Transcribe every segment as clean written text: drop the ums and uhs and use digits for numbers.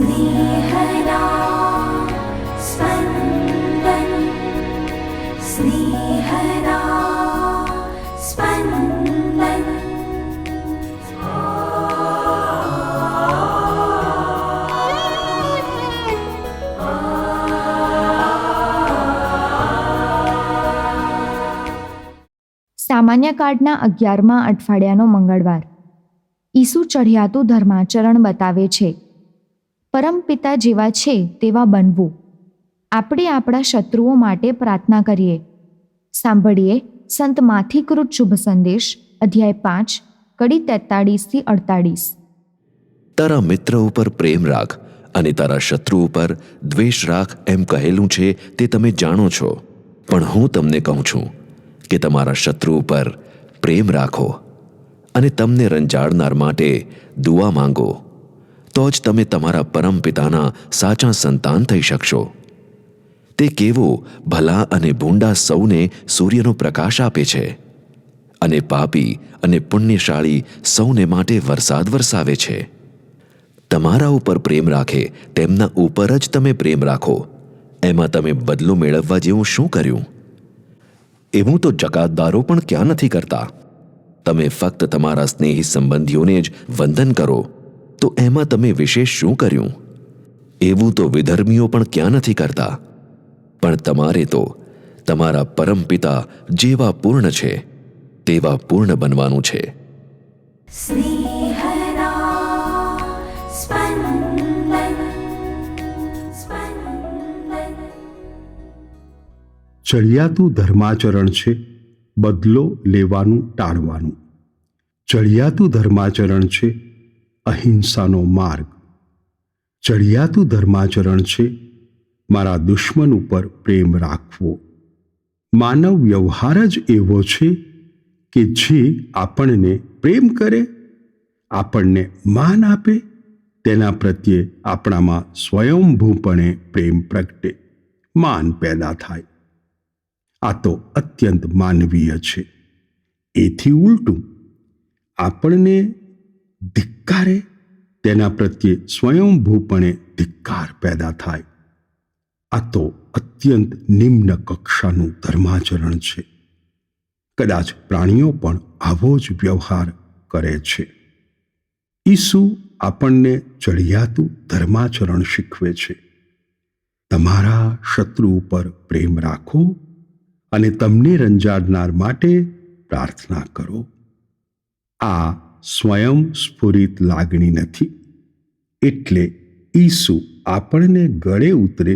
સ્નેહના સ્પંદન, સ્નેહના સ્પંદન. સામાન્ય કાર્ડના 11મા અઠવાડિયાનો મંગળવાર. ઈસુ ચઢિયાતું ધર્માચરણ બતાવે છે. પરમપિતા જેવા છે તેવા બનવું. આપણે આપણા શત્રુઓ માટે પ્રાર્થના કરીએ. સાંભળીએ સંત માથીકૃત શુભ સંદેશ, અધ્યાય 5, કડી 43-48. તારા મિત્ર ઉપર પ્રેમ રાખ અને તારા શત્રુ ઉપર દ્વેષ રાખ એમ કહેલું છે તે તમે જાણો છો. પણ હું તમને કહું છું કે તમારા શત્રુ ઉપર પ્રેમ રાખો અને તમને રંજાડનાર માટે દુઆ માંગો, તો જ તમે તમારા પરમ પિતાના સાચા સંતાન થઈ શકશો. તે કેવો ભલા અને ભૂંડા સૌને સૂર્યનો પ્રકાશ આપે છે અને પાપી અને પુણ્યશાળી સૌને માટે વરસાદ વરસાવે છે. તમારા ઉપર પ્રેમ રાખે તેમના ઉપર જ તમે પ્રેમ રાખો. એમાં તમે બદલો મેળવવા જેવું શું કર્યું? એવું તો જકાતદારો પણ ક્યાં નથી કરતા. તમે ફક્ત તમારા સ્નેહી સંબંધીઓને જ વંદન કરો, તો એમાં તમે વિશેષ શું કર્યું? એવું તો વિધર્મીઓ પણ ક્યાં નથી કરતા. પણ તમારે તો તમારા પરમપિતા જેવા પૂર્ણ છે તેવા પૂર્ણ બનવાનું છે. સ્નેહના સ્પંદન, સ્પંદન. ચડિયાતું ધર્માચરણ છે બદલો લેવાનું ટાળવાનું. ચડિયાતું ધર્માચરણ છે અહિંસાનો માર્ગ. ચડિયાતું ધર્માચરણ છે મારા દુશ્મન ઉપર પ્રેમ રાખવો. માનવ વ્યવહાર જ એવો છે કે જે આપણને પ્રેમ કરે, આપણને માન આપે, તેના પ્રત્યે આપણામાં સ્વયંભૂપણે પ્રેમ પ્રગટે, માન પેદા થાય. આ તો અત્યંત માનવીય છે. એથી ઉલટું આપણને ધિક્કારે, તેના પ્રત્યે સ્વયંભૂપણે ધિક્કાર પેદા થાય. આ તો અત્યંત નિમ્ન કક્ષાનું ધર્માચરણ છે. કદાચ પ્રાણીઓ પણ આવો જ વ્યવહાર કરે છે. ઈસુ આપણને ચડિયાતું ધર્માચરણ શીખવે છે. તમારા શત્રુ ઉપર પ્રેમ રાખો અને તમને રંજાડનાર માટે પ્રાર્થના કરો. આ સ્વયં સ્ફુરિત લાગણી નથી. એટલે ઈસુ આપણને ગળે ઉતરે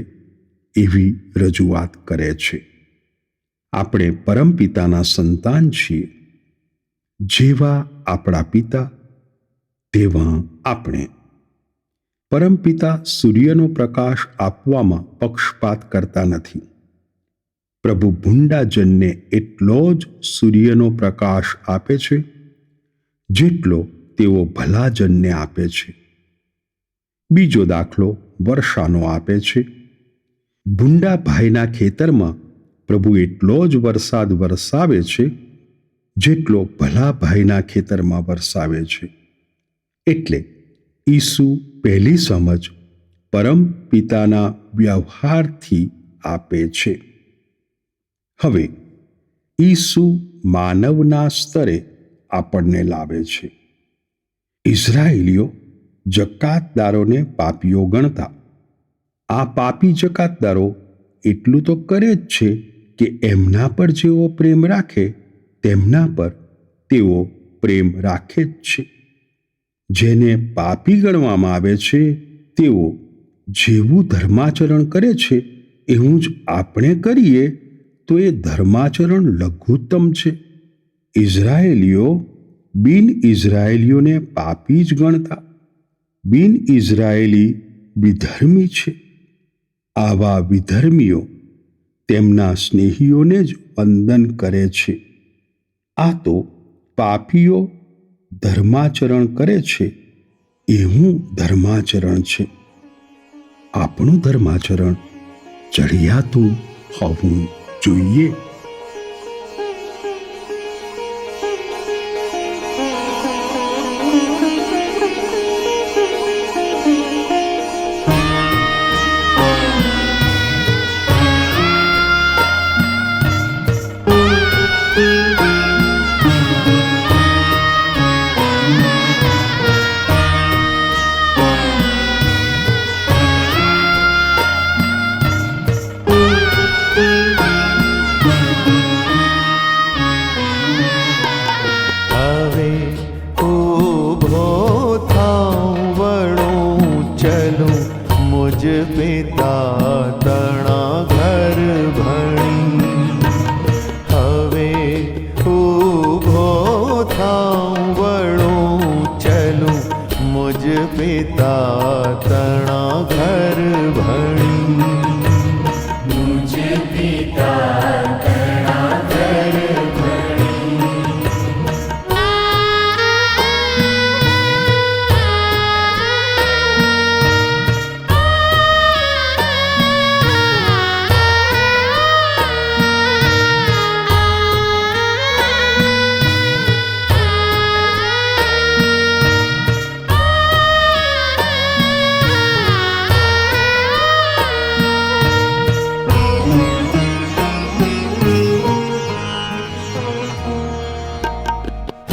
એવી રજૂઆત કરે છે. આપણે પરમપિતાના સંતાન છીએ. જેવા આપણા પિતા તેવા આપણે. પરમપિતા સૂર્યનો પ્રકાશ આપવામાં પક્ષપાત કરતા નથી. પ્રભુ ભૂંડા જનને એટલો જ સૂર્યનો પ્રકાશ આપે છે જેટલો તેઓ ભલા જનને આપે છે. બીજો દાખલો વર્ષાનો આપે છે. ભૂંડા ભાઈના ખેતરમાં પ્રભુ એટલો જ વરસાદ વરસાવે છે જેટલો ભલા ભાઈના ખેતરમાં વરસાવે છે. એટલે ઈસુ પહેલી સમજ પરમ પિતાના વ્યવહારથી આપે છે. હવે ઈસુ માનવના સ્તરે આપણને લાવે છે. ઇઝરાયેલીઓ જકાતદારોને પાપીઓ ગણતા. આ પાપી જકાતદારો એટલું તો કરે જ છે કે એમના પર જેઓ પ્રેમ રાખે તેમના પર તેઓ પ્રેમ રાખે જ છે. જેને પાપી ગણવામાં આવે છે તેઓ જેવું ધર્માચરણ કરે છે એવું જ આપણે કરીએ તો એ ધર્માચરણ લઘુત્તમ છે. ઇઝરાયેલીઓ બિન ઇઝરાયેલીઓને પાપી જ ગણતા. બિન ઇઝરાયેલી વિધર્મી છે. આવા વિધર્મીઓ તેમના સ્નેહીઓને જ વંદન કરે છે. આ તો પાપીઓ ધર્માચરણ કરે છે એવું ધર્માચરણ છે. આપણું ધર્માચરણ ચડિયાતું હોવું જોઈએ. चलूं मुझ पिता तणा घर भणी हवे ऊभो थाऊं वळूं चलूं मुझ पिता तणा घर भणी मुझे पिता तणा घर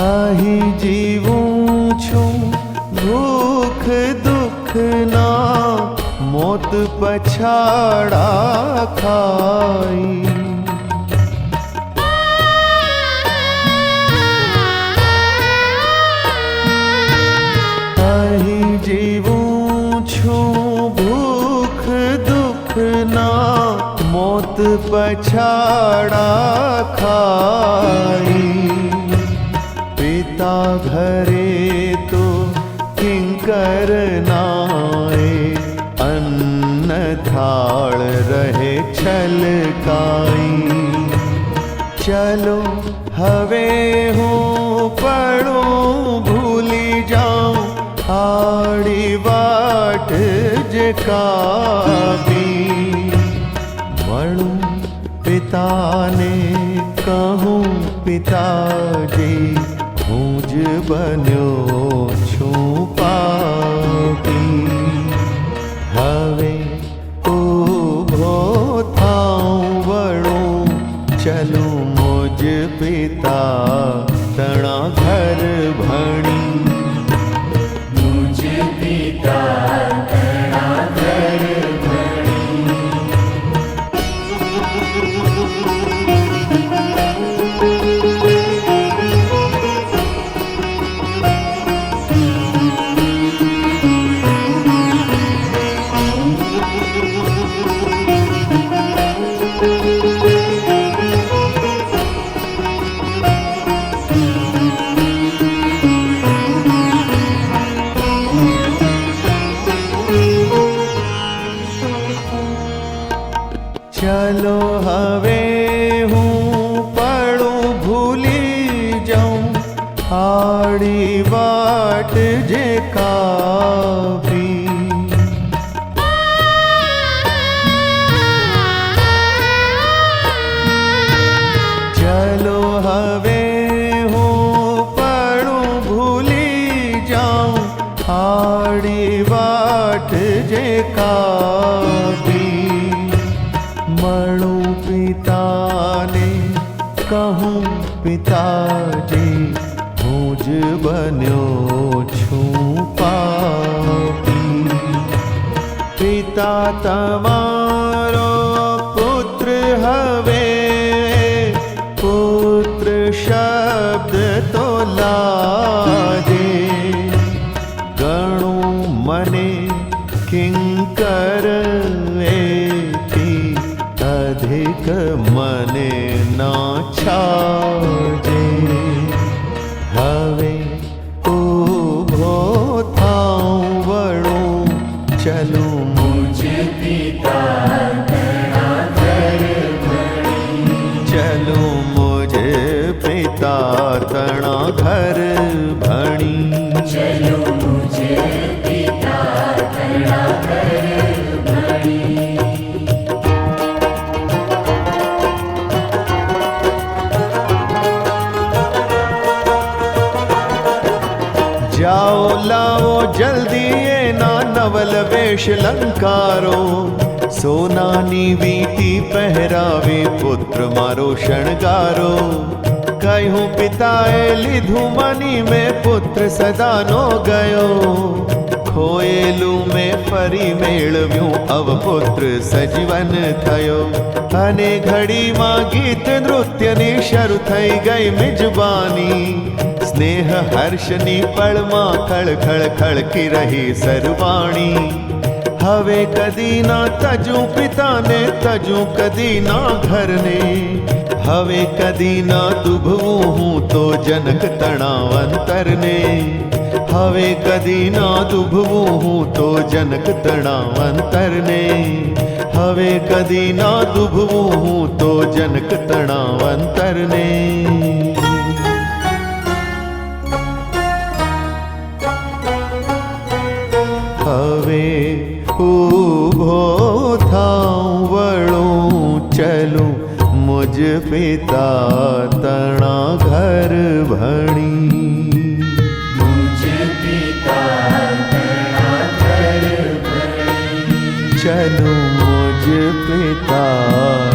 અહીં જીવું છું ભૂખ દુઃખના મોત પછાડા ખાઈ અહીં જીવું છું ભૂખ દુઃખના મોત પછાડા ખાઈ पिता घरे तो किंकर नाए अन्न थाल रहे छलकाई चलो हवे हूँ पड़ूं भूली जाऊं आड़ी वाट जे काबी મળું પિતાને કહું પિતાજી હું જ બન્યો છું પાપી હવે ઊભો થાઉં વળું ચલું મુજ પિતા તણા ઘર ભણી मुझे पिता तणा घर चलो हवे हूँ पड़ूं भूली जाऊं आड़ी वाट जे काबी चलो हवे हूँ पड़ूं भूली जाऊं आड़ी वाट जे काबी મળું પિતાને કહું પિતાજી હું જ બન્યો છું પાપી પિતા તમારો પુત્ર હવે પુત્ર શબ્દ તો લાજે ગણું મને કિંકર अधिक मने ना छाजे हवे ऊभो थाऊं वळूं चलूं मुझे पिता तणा घर चलूं मुझे पिता तणा घर भणी चलो मुझे पिता तणा घर जाओ लाओ जल्दी एना नवल वेश लंकारो सोनानी वीटी पहरावे पुत्र मारो शणगारो कहूँ पिताए લીધું મની में पुत्र सदानो गयो खोएलू में फरी मेळव्યું अवपुत्र सजीवन थयो અને ઘડીમાં ગીત નૃત્યની શરૂ થઈ ગઈ મિજબાની સ્નેહ હર્ષની પળમાં ખળખળ ખળકી રહી સરવાણી હવે કદી ના તજું પિતાને તજું કદી ના ઘરને હવે કદી ના દુભવું હું તો જનક તણાવ અંતરને હવે કદી ના દુભવું હું તો જનક તણાવ અંતરને હવે કદી ના દુભવું હું તો જનક તણાવ અંતરને હવે ઊભો થાઉં વળું ચલું મુજ પિતા તણા ઘર ભણી मुझ पिता तणा घर भणी ચલું મુજ પિતા